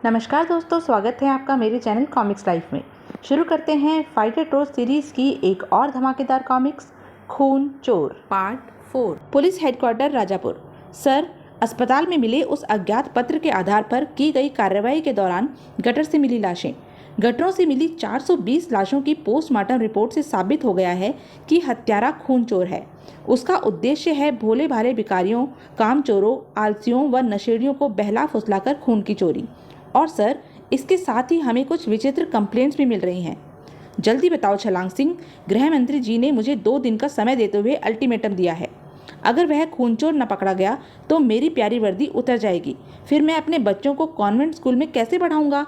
नमस्कार दोस्तों, स्वागत है आपका मेरे चैनल कॉमिक्स लाइफ में। शुरू करते हैं फाइटर टोर्स सीरीज़ की एक और धमाकेदार कॉमिक्स, खून चोर part 4। Police headquarter Rajapur. Sir, अस्पताल में मिले उस अज्ञात पत्र के आधार पर की गई कार्रवाई के दौरान गटर से मिली लाशें, गटरों से मिली 420 लाशों की पोस्टमार्टम रिपोर्ट से साबित हो गया है कि हत्यारा खून चोर है। उसका उद्देश्य है भोले भाले भिखारियों, कामचोरों, आलसियों व नशेड़ियों को बहला फुसलाकर खून की चोरी। और सर, इसके साथ ही हमें कुछ विचित्र कंप्लेंट्स भी मिल रही हैं। जल्दी बताओ छलांग सिंह, गृह मंत्री जी ने मुझे 2 दिन का समय देते हुए अल्टीमेटम दिया है। अगर वह खूनचोर न पकड़ा गया तो मेरी प्यारी वर्दी उतर जाएगी। फिर मैं अपने बच्चों को कॉन्वेंट स्कूल में कैसे पढ़ाऊंगा?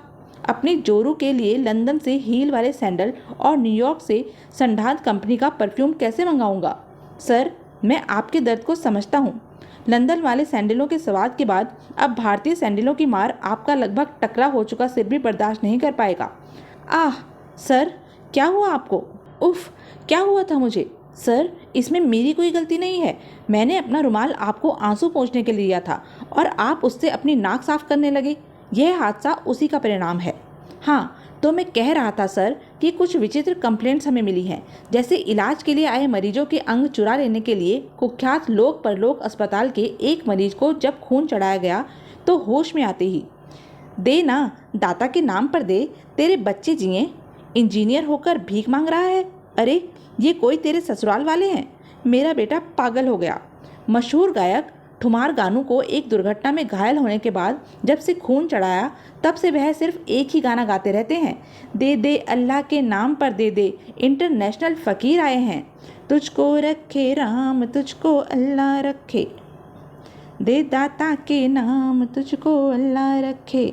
अपनी जोरू के लिए लंदन से हील वाले सैंडल और न्यूयॉर्क से संडाद कंपनी का परफ्यूम कैसे मंगाऊंगा? सर, मैं आपके दर्द को समझता हूँ। लंदन वाले सैंडलों के स्वाद के बाद अब भारतीय सैंडलों की मार आपका लगभग टकरा हो चुका सिर भी बर्दाश्त नहीं कर पाएगा। आह सर, क्या हुआ आपको? उफ, क्या हुआ था मुझे? सर, इसमें मेरी कोई गलती नहीं है। मैंने अपना रुमाल आपको आंसू पोंछने के लिए दिया था और आप उससे अपनी नाक साफ करने लगे। यह हादसा उसी का परिणाम है। हाँ, तो मैं कह रहा था सर कि कुछ विचित्र कंप्लेंट्स हमें मिली हैं, जैसे इलाज के लिए आए मरीजों के अंग चुरा लेने के लिए कुख्यात लोक परलोक अस्पताल के एक मरीज को जब खून चढ़ाया गया तो होश में आते ही, दे ना, दाता के नाम पर दे, तेरे बच्चे जिए। इंजीनियर होकर भीख मांग रहा है। अरे, ये कोई तेरे ससुराल वाले हैं? मेरा बेटा पागल हो गया। मशहूर गायक ठुमार गानू को एक दुर्घटना में घायल होने के बाद जब से खून चढ़ाया तब से वह सिर्फ एक ही गाना गाते रहते हैं, दे दे अल्लाह के नाम पर दे दे। इंटरनेशनल फ़कीर आए हैं। तुझको रखे राम, तुझको अल्लाह रखे, दे दाता के नाम, तुझको अल्लाह रखे।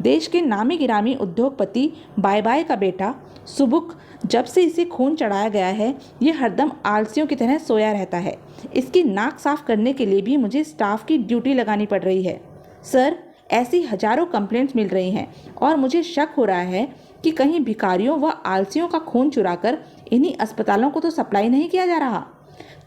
देश के नामी गिरामी उद्योगपति बाय बाय का बेटा सुबुक, जब से इसे खून चढ़ाया गया है ये हरदम आलसियों की तरह सोया रहता है। इसकी नाक साफ करने के लिए भी मुझे स्टाफ की ड्यूटी लगानी पड़ रही है। सर, ऐसी हजारों कंप्लेंट्स मिल रही हैं और मुझे शक हो रहा है कि कहीं भिखारियों व आलसियों का खून चुराकर इन्हीं अस्पतालों को तो सप्लाई नहीं किया जा रहा।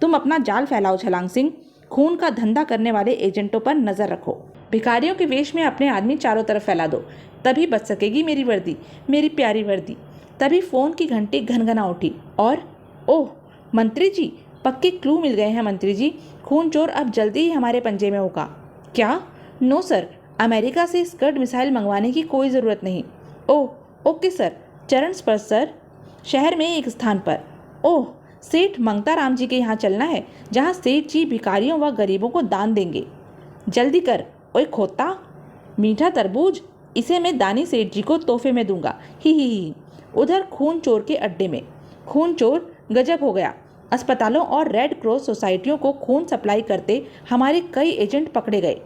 तुम अपना जाल फैलाओ छलांग सिंह। खून का धंधा करने वाले एजेंटों पर नजर रखो। भिखारियों के वेश में अपने आदमी चारों तरफ फैला दो, तभी बच सकेगी मेरी वर्दी, मेरी प्यारी वर्दी। तभी फ़ोन की घंटी घनघना उठी और ओह मंत्री जी, पक्के क्लू मिल गए हैं मंत्री जी। खून चोर अब जल्दी ही हमारे पंजे में होगा। क्या? नो सर, अमेरिका से स्कड मिसाइल मंगवाने की कोई ज़रूरत नहीं। ओह ओके सर, चरण स्पर्श सर, शहर में एक स्थान पर। ओह, सेठ मंगता राम जी के यहाँ चलना है, जहाँ सेठ जी भिखारियों व गरीबों को दान देंगे। जल्दी कर ओए खोता। मीठा तरबूज, इसे मैं दानी सेठ जी को तोहफे में दूंगा। ही। उधर खून चोर के अड्डे में खून चोर गजब हो गया। अस्पतालों और रेड क्रॉस सोसाइटियों को खून सप्लाई करते हमारे कई एजेंट पकड़े गए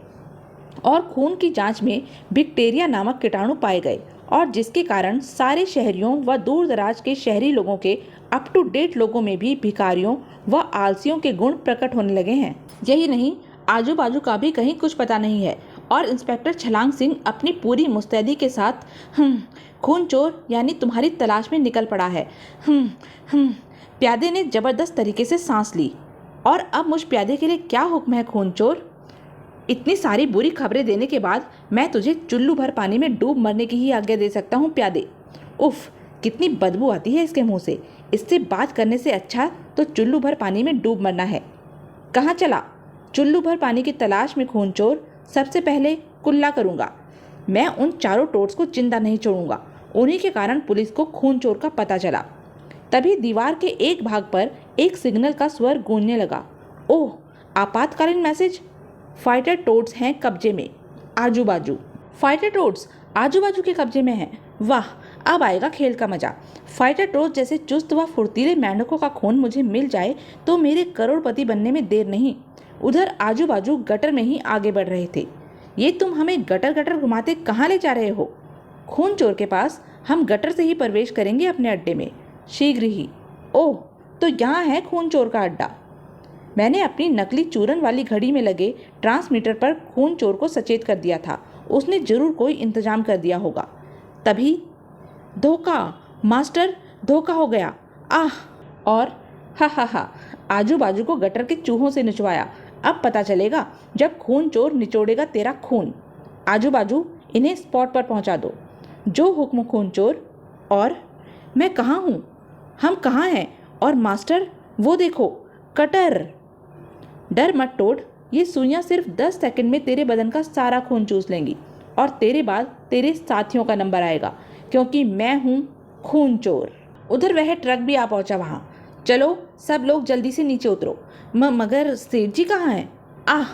और खून की जांच में बैक्टीरिया नामक कीटाणु पाए गए, और जिसके कारण सारे शहरियों व दूर दराज के शहरी लोगों के अप टू डेट लोगों में भी भिखारियों व आलसियों के गुण प्रकट होने लगे हैं। यही नहीं, आजू बाजू का भी कहीं कुछ पता नहीं है। और इंस्पेक्टर छलांग सिंह अपनी पूरी मुस्तैदी के साथ खून चोर यानी तुम्हारी तलाश में निकल पड़ा है। प्यादे ने जबरदस्त तरीके से सांस ली। और अब मुझ प्यादे के लिए क्या हुक्म है खून चोर? इतनी सारी बुरी खबरें देने के बाद मैं तुझे चुल्लू भर पानी में डूब मरने की ही आज्ञा दे सकता हूँ प्यादे। उफ, कितनी बदबू आती है इसके मुंह से। इससे बात करने से अच्छा तो चुल्लू भर पानी में डूब मरना है। कहाँ चला? चुल्लू भर पानी की तलाश में खून चोर। सबसे पहले कुल्ला करूँगा। मैं उन चारों टोट्स को जिंदा नहीं छोड़ूंगा। उन्हीं के कारण पुलिस को खून चोर का पता चला। तभी दीवार के एक भाग पर एक सिग्नल का स्वर गूंजने लगा। ओह, आपातकालीन मैसेज। फाइटर टोड्स हैं कब्जे में आजू बाजू। फाइटर टोड्स आजू बाजू के कब्जे में हैं। वाह, अब आएगा खेल का मजा। फाइटर टोड्स जैसे चुस्त व फुर्तीले मेंढकों का खून मुझे मिल जाए तो मेरे करोड़पति बनने में देर नहीं। उधर आजू बाजू गटर में ही आगे बढ़ रहे थे। ये तुम हमें गटर गटर घुमाते कहाँ ले जा रहे हो? खून चोर के पास। हम गटर से ही प्रवेश करेंगे अपने अड्डे में शीघ्र ही। ओह, तो यहाँ है खून चोर का अड्डा। मैंने अपनी नकली चूरन वाली घड़ी में लगे ट्रांसमीटर पर खून चोर को सचेत कर दिया था। उसने जरूर कोई इंतजाम कर दिया होगा। तभी धोखा मास्टर, धोखा हो गया। आह, और हा, आजू बाजू को गटर के चूहों से निचवाया। अब पता चलेगा जब खून चोर निचोड़ेगा तेरा खून। आजू बाजू इन्हें स्पॉट पर पहुंचा दो। जो हुक्म खून चोर। और मैं कहाँ हूँ? हम कहाँ हैं? और मास्टर वो देखो, कटर। डर मत टोड, ये सुइयां सिर्फ 10 सेकंड में तेरे बदन का सारा खून चूस लेंगी और तेरे बाद तेरे साथियों का नंबर आएगा, क्योंकि मैं हूँ खून चोर। उधर वह ट्रक भी आ पहुंचा वहां। चलो सब लोग जल्दी से नीचे उतरो। मगर सेठ जी कहाँ हैं? आह,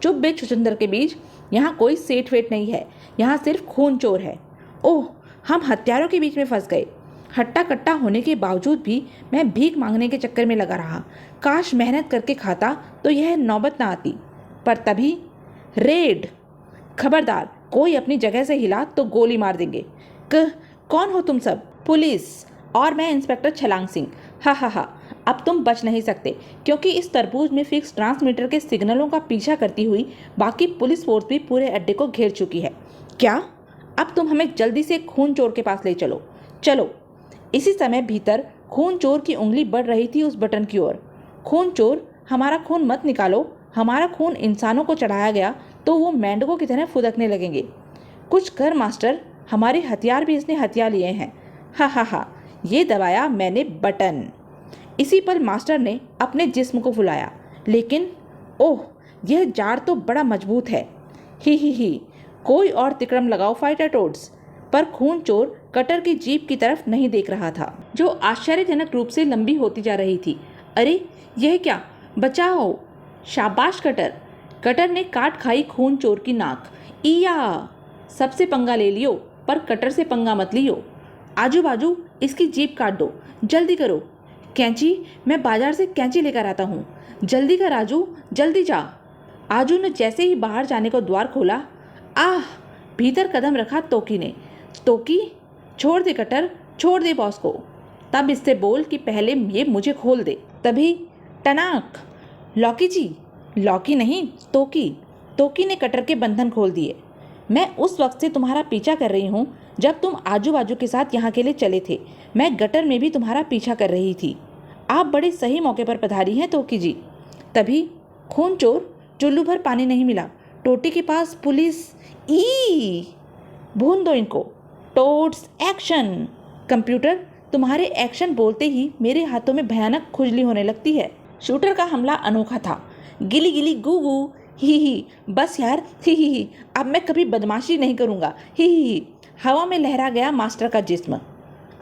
चुप बे छुछुंदर के बीज, यहाँ कोई सेठ वेठ नहीं है, यहाँ सिर्फ खून चोर है। ओह, हम हत्यारों के बीच में फंस गए। हट्टा कट्टा होने के बावजूद भी मैं भीख मांगने के चक्कर में लगा रहा। काश मेहनत करके खाता तो यह नौबत ना आती। पर तभी रेड। खबरदार, कोई अपनी जगह से हिला तो गोली मार देंगे। कौन हो तुम सब? पुलिस। और मैं इंस्पेक्टर छलांग सिंह। हा हा हा, अब तुम बच नहीं सकते, क्योंकि इस तरबूज में फिक्स ट्रांसमीटर के सिग्नलों का पीछा करती हुई बाकी पुलिस फोर्स भी पूरे अड्डे को घेर चुकी है। क्या? अब तुम हमें जल्दी से खून चोर के पास ले चलो। चलो। इसी समय भीतर खून चोर की उंगली बढ़ रही थी उस बटन की ओर। खून चोर, हमारा खून मत निकालो। हमारा खून इंसानों को चढ़ाया गया तो वो मेंढकों की तरह फुदकने लगेंगे। कुछ कर मास्टर, हमारे हथियार भी इसने हथिया लिए हैं। हा हा हा, ये दबाया मैंने बटन। इसी पल मास्टर ने अपने जिस्म को फुलाया, लेकिन ओह, यह जाड़ तो बड़ा मजबूत है। ही, कोई और तिकड़म लगाओ फाइटर टोड्स। पर खून चोर कटर की जीप की तरफ नहीं देख रहा था, जो आश्चर्यजनक रूप से लंबी होती जा रही थी। अरे यह क्या? बचाओ! शाबाश कटर। कटर ने काट खाई खून चोर की नाक। इया! सबसे पंगा ले लियो, पर कटर से पंगा मत लियो। आजू बाजू इसकी जीप काट दो, जल्दी करो। कैंची, मैं बाजार से कैंची लेकर आता हूँ। जल्दी कर आजू, जल्दी जा। आजू ने जैसे ही बाहर जाने को द्वार खोला, आह! भीतर कदम रखा तोकी ने। तोकी, छोड़ दे कटर, छोड़ दे बॉस को। तब इससे बोल कि पहले ये मुझे खोल दे। तभी टनाक! लौकी जी। लौकी नहीं, तोकी। तोकी ने कटर के बंधन खोल दिए। मैं उस वक्त से तुम्हारा पीछा कर रही हूँ जब तुम आजू बाजू के साथ यहाँ के लिए चले थे। मैं गटर में भी तुम्हारा पीछा कर रही थी। आप बड़े सही मौके पर पधारी हैं तोकी जी। तभी खून चोर, चुल्लू भर पानी नहीं मिला। टोटी के पास पुलिस। ई! भून दो इनको। Toads action. कंप्यूटर, तुम्हारे एक्शन बोलते ही मेरे हाथों में भयानक खुजली होने लगती है। शूटर का हमला अनोखा था। गिली गिली गू गू। ही, बस यार, ही, अब मैं कभी बदमाशी नहीं करूँगा। ही। हवा में लहरा गया मास्टर का जिस्म।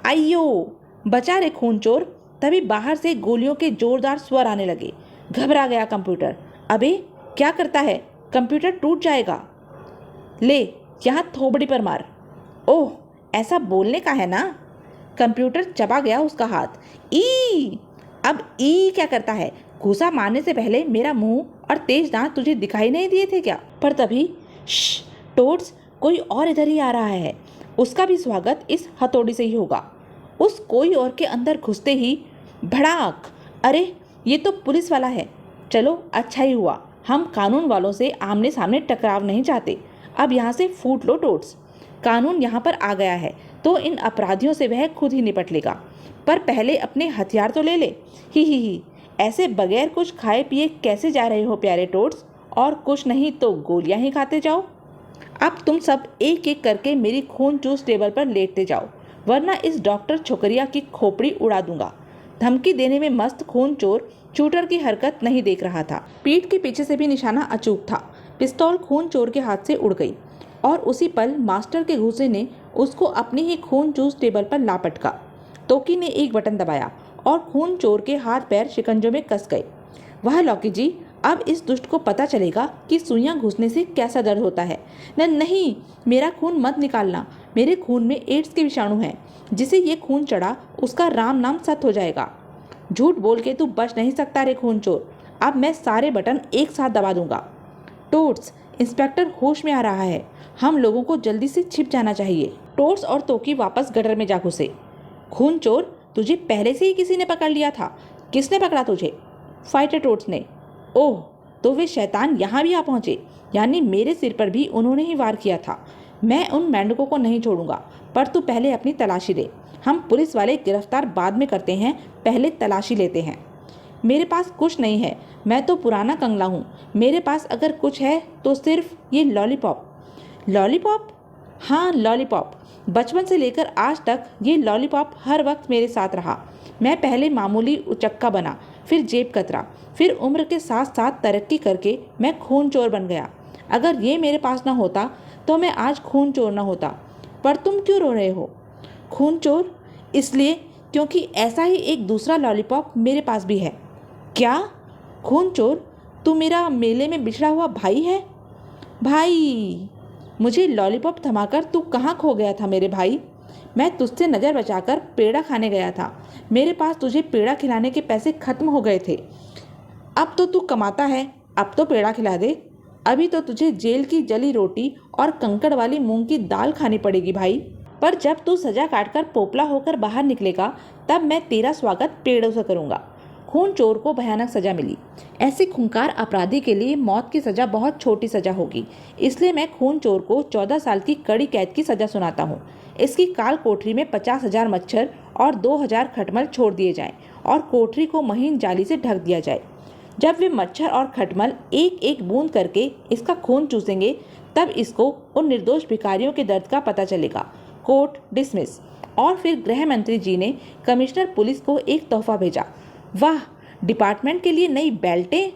आइयो, बचा रे खून चोर। तभी बाहर से गोलियों के जोरदार स्वर आने लगे। घबरा गया कंप्यूटर। अबे क्या करता है? कंप्यूटर टूट जाएगा। ले, यहाँ थोबड़ी पर मार। ओह, ऐसा बोलने का है ना? कंप्यूटर चबा गया उसका हाथ। ई! अब ई क्या करता है? घूसा मारने से पहले मेरा मुंह और तेज दांत तुझे दिखाई नहीं दिए थे क्या? पर तभी टोड्स, कोई और इधर ही आ रहा है। उसका भी स्वागत इस हथौड़ी से ही होगा। उस कोई और के अंदर घुसते ही भड़ाक! अरे ये तो पुलिस वाला है। चलो अच्छा ही हुआ, हम कानून वालों से आमने सामने टकराव नहीं चाहते। अब यहाँ से फूट लो टोड्स। कानून यहाँ पर आ गया है तो इन अपराधियों से वह खुद ही निपट लेगा। पर पहले अपने हथियार तो ले ले। ही, ऐसे बगैर कुछ खाए पिए कैसे जा रहे हो प्यारे टोड्स? और कुछ नहीं तो गोलियां ही खाते जाओ। अब तुम सब एक एक करके मेरी खून चूस टेबल पर लेटते जाओ, वरना इस डॉक्टर छोकरिया की खोपड़ी उड़ा दूंगा। धमकी देने में मस्त खून चोर शूटर की हरकत नहीं देख रहा था। पीठ के पीछे से भी निशाना अचूक था। पिस्तौल खून चोर के हाथ से उड़ गई और उसी पल मास्टर के घूसे ने उसको अपनी ही खून चूस टेबल पर लापटका। तोकी ने एक बटन दबाया और खून चोर के हाथ पैर शिकंजों में कस गए। वह लौकी जी, अब इस दुष्ट को पता चलेगा कि सुइयां घुसने से कैसा दर्द होता है। नहीं, मेरा खून मत निकालना। मेरे खून में एड्स के विषाणु हैं। जिसे ये खून चढ़ा उसका राम नाम सत हो जाएगा। झूठ बोल के तू बच नहीं सकता रे खून चोर। अब मैं सारे बटन एक साथ दबा दूंगा। टोड्स, इंस्पेक्टर होश में आ रहा है। हम लोगों को जल्दी से छिप जाना चाहिए। टोड्स और तोकी वापस गटर में जा घुसे। खून चोर, तुझे पहले से ही किसी ने पकड़ लिया था। किसने पकड़ा तुझे? फाइटर टोड्स ने। ओह, तो वे शैतान यहाँ भी आ पहुँचे, यानी मेरे सिर पर भी उन्होंने ही वार किया था। मैं उन मेंढकों को नहीं छोड़ूंगा, पर तू पहले अपनी तलाशी ले। हम पुलिस वाले गिरफ्तार बाद में करते हैं, पहले तलाशी लेते हैं। मेरे पास कुछ नहीं है, मैं तो पुराना कंगला हूँ। मेरे पास अगर कुछ है तो सिर्फ ये लॉलीपॉप। लॉलीपॉप? हाँ, लॉलीपॉप। बचपन से लेकर आज तक ये लॉलीपॉप हर वक्त मेरे साथ रहा। मैं पहले मामूली उचक्का बना, फिर जेब कतरा, फिर उम्र के साथ साथ तरक्की करके मैं खून चोर बन गया। अगर ये मेरे पास ना होता तो मैं आज खून चोर ना होता। पर तुम क्यों रो रहे हो? खून चोर इसलिए क्योंकि ऐसा ही एक दूसरा लॉलीपॉप मेरे पास भी है। क्या? खून चोर, तू मेरा मेले में बिछड़ा हुआ भाई है? भाई, मुझे लॉलीपॉप थमाकर तू कहाँ खो गया था मेरे भाई? मैं तुझसे नज़र बचाकर पेड़ा खाने गया था। मेरे पास तुझे पेड़ा खिलाने के पैसे खत्म हो गए थे। अब तो तू कमाता है, अब तो पेड़ा खिला दे। अभी तो तुझे जेल की जली रोटी और कंकड़ वाली मूंग की दाल खानी पड़ेगी भाई। पर जब तू सजा काटकर पोपला होकर बाहर निकलेगा तब मैं तेरा स्वागत पेड़ों से करूँगा। खून चोर को भयानक सजा मिली। ऐसे खूंखार अपराधी के लिए मौत की सजा बहुत छोटी सजा होगी, इसलिए मैं खून चोर को 14 साल की कड़ी कैद की सजा सुनाता हूँ। इसकी काल कोठरी में 50,000 मच्छर और 2,000 खटमल छोड़ दिए जाएं और कोठरी को महीन जाली से ढक दिया जाए। जब वे मच्छर और खटमल एक एक बूंद करके इसका खून चूसेंगे तब इसको उन निर्दोष भिखारियों के दर्द का पता चलेगा। Court dismiss. और फिर गृह मंत्री जी ने कमिश्नर पुलिस को एक तोहफा भेजा। वाह, डिपार्टमेंट के लिए नई बेल्टें।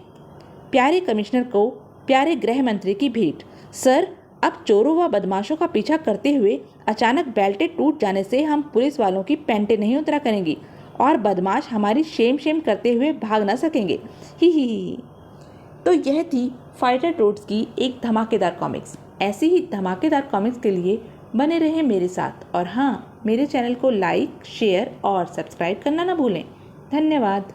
प्यारे कमिश्नर को प्यारे गृह मंत्री की भेंट। सर, अब चोरों व बदमाशों का पीछा करते हुए अचानक बेल्टें टूट जाने से हम पुलिस वालों की पैंटें नहीं उतरा करेंगी और बदमाश हमारी शेम शेम करते हुए भाग ना सकेंगे। ही। तो यह थी फाइटर टोड्स की एक धमाकेदार कॉमिक्स। ऐसी ही धमाकेदार कॉमिक्स के लिए बने रहें मेरे साथ, और हाँ, मेरे चैनल को लाइक, शेयर और सब्सक्राइब करना ना भूलें। धन्यवाद।